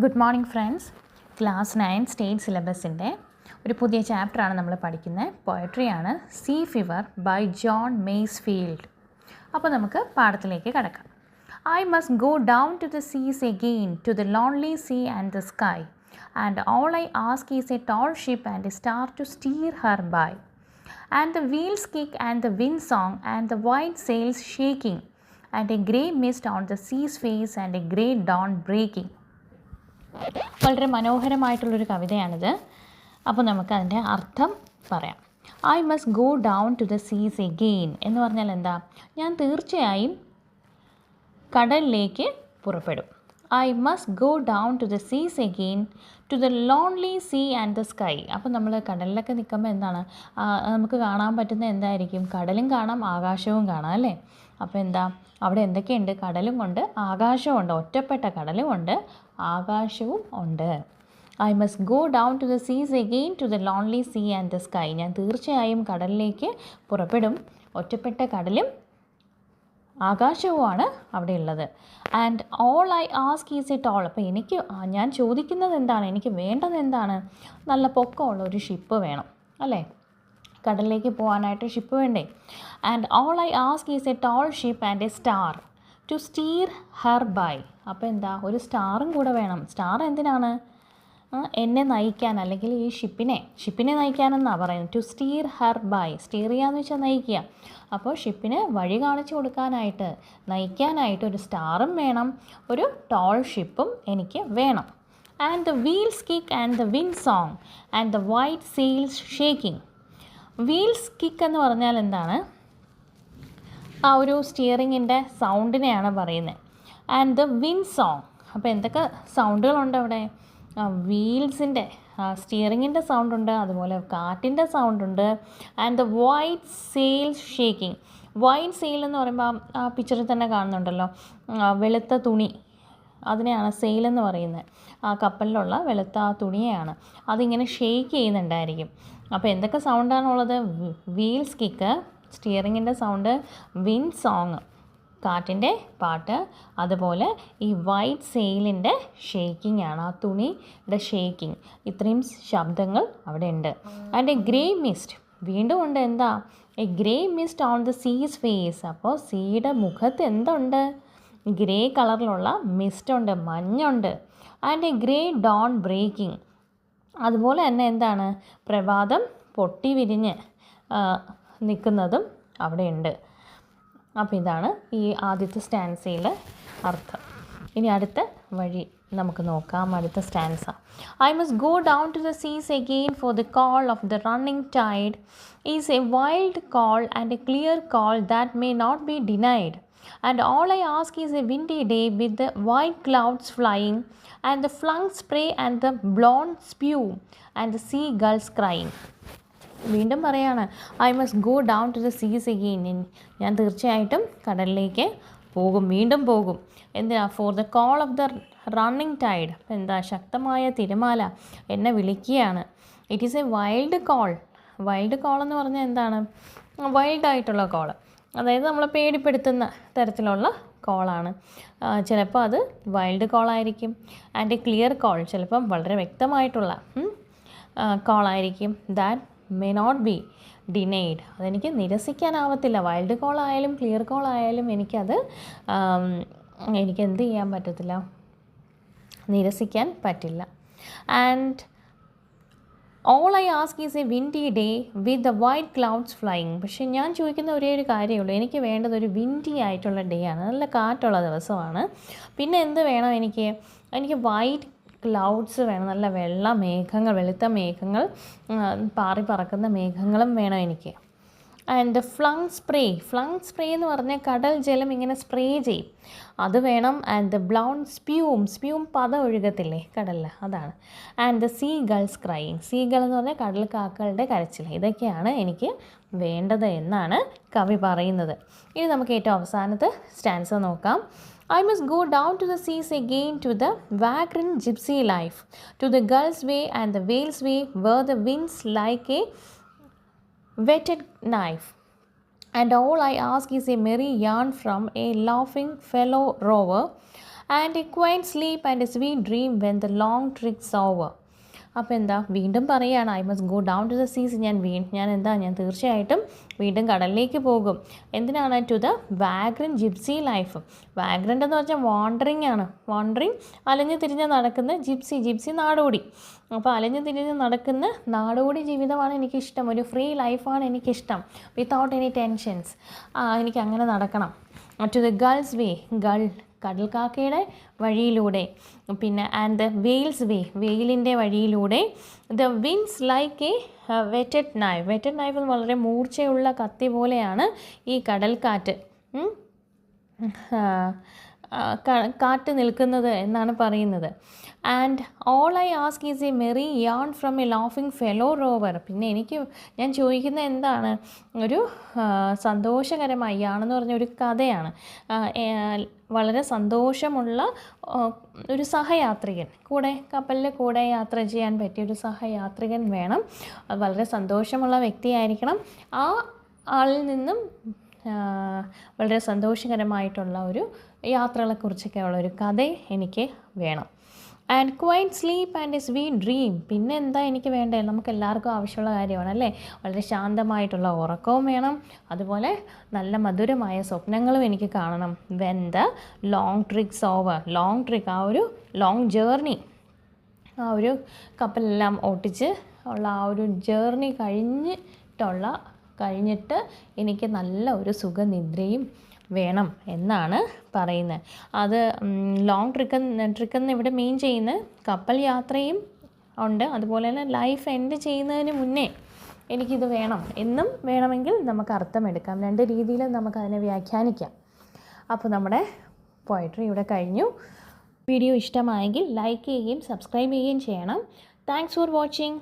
Good morning friends. Class 9 state സിലബസിൻ്റെ ഒരു പുതിയ ചാപ്റ്ററാണ് നമ്മൾ പഠിക്കുന്നത്. പോയട്രിയാണ്. Sea fever by John Masefield. അപ്പോൾ നമുക്ക് പാഠത്തിലേക്ക് കടക്കാം. I must go down to the seas again, to the lonely sea and the sky, and all I ask is a tall ship and a star to steer her by, and the wheels kick and the wind song and the white sails shaking, and a grey mist on the sea's face and a grey dawn breaking. വളരെ മനോഹരമായിട്ടുള്ളൊരു കവിതയാണിത്. അപ്പോൾ നമുക്കതിൻ്റെ അർത്ഥം പറയാം. I must go down to the seas again എന്ന് പറഞ്ഞാൽ എന്താ? ഞാൻ തീർച്ചയായും കടലിലേക്ക് പുറപ്പെടും. I must go down to the seas again to the lonely sea and the sky. അപ്പോൾ നമ്മൾ കടലിലൊക്കെ നിൽക്കുമ്പോൾ എന്താണ് നമുക്ക് കാണാൻ പറ്റുന്ന എന്തായിരിക്കും? കടലും കാണാം, ആകാശവും കാണാം അല്ലേ? അപ്പോൾ എന്താ അവിടെ എന്തൊക്കെയുണ്ട്? കടലും ഉണ്ട്, ആകാശവും ഉണ്ട്. ഒറ്റപ്പെട്ട കടലും ഉണ്ട്, ആകാശവും ഉണ്ട്. I must go down to the seas again to the lonely sea and the sky. ഞാൻ തീർച്ചയായും കടലിലേക്ക് പുറപ്പെടും. ഒറ്റപ്പെട്ട കടലും ആകാശവുമാണ് അവിടെ ഉള്ളത്. And all I ask is it all. അപ്പോൾ ഞാൻ ചോദിക്കുന്നത് എന്താണ്? എനിക്ക് വേണ്ടത് എന്താണ്? നല്ല പൊക്കമുള്ള ഒരു ഷിപ്പ് വേണം അല്ലേ? കടലിലേക്ക് പോകാനായിട്ട് ഷിപ്പ് വേണ്ടേ? And all I ask is a tall ship and a star to steer her by. അപ്പോൾ എന്താ? ഒരു സ്റ്റാറും കൂടെ വേണം. സ്റ്റാർ എന്തിനാണ്? എന്നെ നയിക്കാൻ, അല്ലെങ്കിൽ ഈ ഷിപ്പിനെ നയിക്കാനെന്നാണ് പറയുന്നത്. To steer her by. Steer ചെയ്യാന്ന് വെച്ചാൽ നയിക്കുക. അപ്പോൾ ഷിപ്പിന് വഴി കാണിച്ചു കൊടുക്കാനായിട്ട്, നയിക്കാനായിട്ട് ഒരു സ്റ്റാറും വേണം, ഒരു ടോൾ ഷിപ്പും എനിക്ക് വേണം. And the wheels kick and the wind song and the white sails shaking. Wheels kick എന്ന് പറഞ്ഞാൽ എന്താണ്? ആ ഒരു സ്റ്റിയറിങ്ങിൻ്റെ സൗണ്ടിനെയാണ് പറയുന്നത്. And the wind song. അപ്പോൾ എന്തൊക്കെ സൗണ്ടുകളുണ്ട് അവിടെ? വീൽസിൻ്റെ, സ്റ്റിയറിങ്ങിൻ്റെ സൗണ്ടുണ്ട്, അതുപോലെ കാറ്റിൻ്റെ സൗണ്ടുണ്ട്. And the white sails shaking. White sail എന്ന് പറയുമ്പോൾ ആ പിക്ചറിൽ തന്നെ കാണുന്നുണ്ടല്ലോ, വെളുത്ത തുണി, അതിനെയാണ് സെയിൽ എന്ന് പറയുന്നത്. ആ കപ്പലിലുള്ള വെളുത്ത ആ തുണിയെയാണ്. അതിങ്ങനെ ഷെയ്ക്ക് ചെയ്യുന്നുണ്ടായിരിക്കും. അപ്പോൾ എന്തൊക്കെ സൗണ്ടാണുള്ളത്? വീൽസ് കിക്ക്, സ്റ്റിയറിങ്ങിൻ്റെ സൗണ്ട്, വിൻഡ് സോങ്, കാറ്റിൻ്റെ പാട്ട്, അതുപോലെ ഈ വൈറ്റ് സെയിലിൻ്റെ ഷേക്കിംഗ് ആണ്, ആ തുണിയുടെ ഷേക്കിംഗ്. ഇത്രയും ശബ്ദങ്ങൾ അവിടെ ഉണ്ട്. And a grey mist. വീണ്ടും ഉണ്ട്. എന്താ? A grey mist on the seas face. അപ്പോൾ സീയുടെ മുഖത്ത് എന്തുണ്ട്? ഗ്രേ കളറിലുള്ള മിസ്റ്റുണ്ട്, മഞ്ഞുണ്ട്. And a grey dawn breaking. അതുപോലെ തന്നെ എന്താണ്? പ്രഭാതം പൊട്ടി വിരിഞ്ഞ് നിൽക്കുന്നതും അവിടെയുണ്ട്. അപ്പോൾ ഇതാണ് ഈ ആദ്യത്തെ സ്റ്റാൻസയിലെ അർത്ഥം. ഇനി അടുത്ത വഴി നമുക്ക് നോക്കാം. അടുത്ത stanza. I must go down to the seas again for the call of the running tide is a wild call and a clear call that may not be denied. And all I ask is a windy day with the white clouds flying and the flung spray and the blown spume and the seagulls crying. വീണ്ടും പറയാണ്, I must go down to the seas again. ഞാൻ തീർച്ചയായിട്ടും കടലിലേക്ക് പോകും, വീണ്ടും പോകും. എന്തിനാ? For the call of the running tide. എന്താ? ശക്തമായ തിരമാല എന്നെ വിളിക്കുകയാണ്. It is a wild call. Wild call എന്ന് പറഞ്ഞാൽ എന്താണ്? വൈൽഡായിട്ടുള്ള കോള്, അതായത് നമ്മളെ പേടിപ്പെടുത്തുന്ന തരത്തിലുള്ള കോളാണ്. ചിലപ്പോൾ അത് വൈൽഡ് കോളായിരിക്കും. ആൻഡ് എ ക്ലിയർ കോൾ, ചിലപ്പം വളരെ വ്യക്തമായിട്ടുള്ള കോളായിരിക്കും. That may not be denied. അതെനിക്ക് നിരസിക്കാനാവത്തില്ല. വൈൽഡ് കോൾ ആയാലും ക്ലിയർ കോൾ ആയാലും എനിക്ക് എന്ത് ചെയ്യാൻ പറ്റത്തില്ല? നിരസിക്കാൻ പറ്റില്ല. And all I ask is a windy day with the white clouds flying. പക്ഷേ ഞാൻ ചോദിക്കുന്ന ഒരേ ഒരു കാര്യമേ ഉള്ളൂ. എനിക്ക് വേണ്ടത് ഒരു വിൻഡി ആയിട്ടുള്ള ഡേ ആണ്, നല്ല കാറ്റുള്ള ദിവസമാണ്. പിന്നെ എന്ത് വേണം? എനിക്ക് വൈറ്റ് ക്ലൗഡ്സ് വേണം, നല്ല വെളുത്ത മേഘങ്ങൾ, പാറി പറക്കുന്ന മേഘങ്ങളും വേണം എനിക്ക്. ആൻഡ് ഫ്ലങ് സ്പ്രേ എന്ന് പറഞ്ഞാൽ കടൽ ജലം ഇങ്ങനെ സ്പ്രേ ചെയ്യും, അത് വേണം. ആൻഡ് ദ ബ്ലൗൺ സ്പ്യൂം പത ഒഴുകത്തില്ലേ കടലിൽ, അതാണ്. And the seagulls crying. Seagull എന്ന് പറഞ്ഞാൽ കടൽ കാക്കകളുടെ കരച്ചിൽ. ഇതൊക്കെയാണ് എനിക്ക് വേണ്ടത് എന്നാണ് കവി പറയുന്നത്. ഇനി നമുക്ക് ഏറ്റവും അവസാനത്തെ സ്റ്റാൻസ നോക്കാം. I must go down to the seas again to the vagrant gypsy life, to the gulls' way and the whales' way, where the winds like a whetted knife. And all I ask is a merry yarn from a laughing fellow rover, and a quiet sleep and a sweet dream when the long trick's over. അപ്പോൾ എന്താ, വീണ്ടും പറയുകയാണ് I must go down to the seas. ഞാൻ തീർച്ചയായിട്ടും വീണ്ടും കടലിലേക്ക് പോകും. എന്തിനാണ്? To the vagrant gypsy life. Vagrant എന്ന് പറഞ്ഞാൽ വാണ്ടറിങ് ആണ്. വാണ്ടറിങ് അലഞ്ഞു തിരിഞ്ഞ് നടക്കുന്ന ജിപ്സി നാടോടി. അപ്പോൾ അലഞ്ഞു തിരിഞ്ഞ് നടക്കുന്ന നാടോടി ജീവിതമാണ് എനിക്കിഷ്ടം. ഒരു ഫ്രീ ലൈഫാണ് എനിക്കിഷ്ടം, വിത്തൗട്ട് എനി ടെൻഷൻസ്. എനിക്ക് അങ്ങനെ നടക്കണം. ടു ദ ഗൾസ് വേ, കടൽക്കാക്കയുടെ വഴിയിലൂടെ. പിന്നെ ആൻഡ് ദ വെയിൽസ് വേ, വെയിലിൻ്റെ വഴിയിലൂടെ. The wind's like a whetted knife എന്ന് വളരെ മൂർച്ചയുള്ള കത്തി പോലെയാണ് ഈ കടൽക്കാറ്റ് കാറ്റ് നിൽക്കുന്നത് എന്നാണ് പറയുന്നത്. And all I ask is A Maria yarn from A laughing fellow rover. പിന്നെ ഞാൻ ചോദിക്കുന്നത് എന്താണ്? ഒരു സന്തോഷകരമായി, യാണെന്ന് പറഞ്ഞ ഒരു കഥയാണ്. വളരെ സന്തോഷമുള്ള ഒരു സഹയാത്രികൻ, കപ്പലിൽ കൂടെ യാത്ര ചെയ്യാൻ പറ്റിയ ഒരു സഹയാത്രികൻ വേണം. വളരെ സന്തോഷമുള്ള വ്യക്തിയായിരിക്കണം. ആ ആളിൽ നിന്നും വളരെ സന്തോഷകരമായിട്ടുള്ള ഒരു യാത്രകളെക്കുറിച്ചൊക്കെ ഉള്ളൊരു കഥ എനിക്ക് വേണം. And quite sleep and a sweet dream. പിന്നെ എന്താ എനിക്ക് വേണ്ടത്? നമുക്ക് എല്ലാവർക്കും ആവശ്യമുള്ള കാര്യമാണ് അല്ലേ? വളരെ ശാന്തമായിട്ടുള്ള ഉറക്കവും വേണം, അതുപോലെ നല്ല മധുരമായ സ്വപ്നങ്ങളും എനിക്ക് കാണണം. When the long trick's over. ആ ഒരു ലോങ് ജേർണി, ആ ഒരു കപ്പലെല്ലാം ഓട്ടിച്ച് ഉള്ള ആ ഒരു ജേർണി കഴിഞ്ഞിട്ട് എനിക്ക് നല്ല ഒരു സുഖനിദ്രയും വേണം എന്നാണ് പറയുന്നത്. അത് ലോങ് ട്രിക്കെന്ന് ഇവിടെ മീൻ ചെയ്യുന്ന കപ്പൽ യാത്രയും ഉണ്ട്, അതുപോലെ തന്നെ ലൈഫ് എൻഡ് ചെയ്യുന്നതിന് മുന്നേ എനിക്കിത് വേണമെങ്കിൽ നമുക്ക് അർത്ഥമെടുക്കാം. രണ്ട് രീതിയിലും നമുക്കതിനെ വ്യാഖ്യാനിക്കാം. അപ്പോൾ നമ്മുടെ പോയട്രി ഇവിടെ കഴിഞ്ഞു. വീഡിയോ ഇഷ്ടമായെങ്കിൽ ലൈക്ക് ചെയ്യുകയും സബ്സ്ക്രൈബ് ചെയ്യുകയും ചെയ്യണം. Thanks for watching.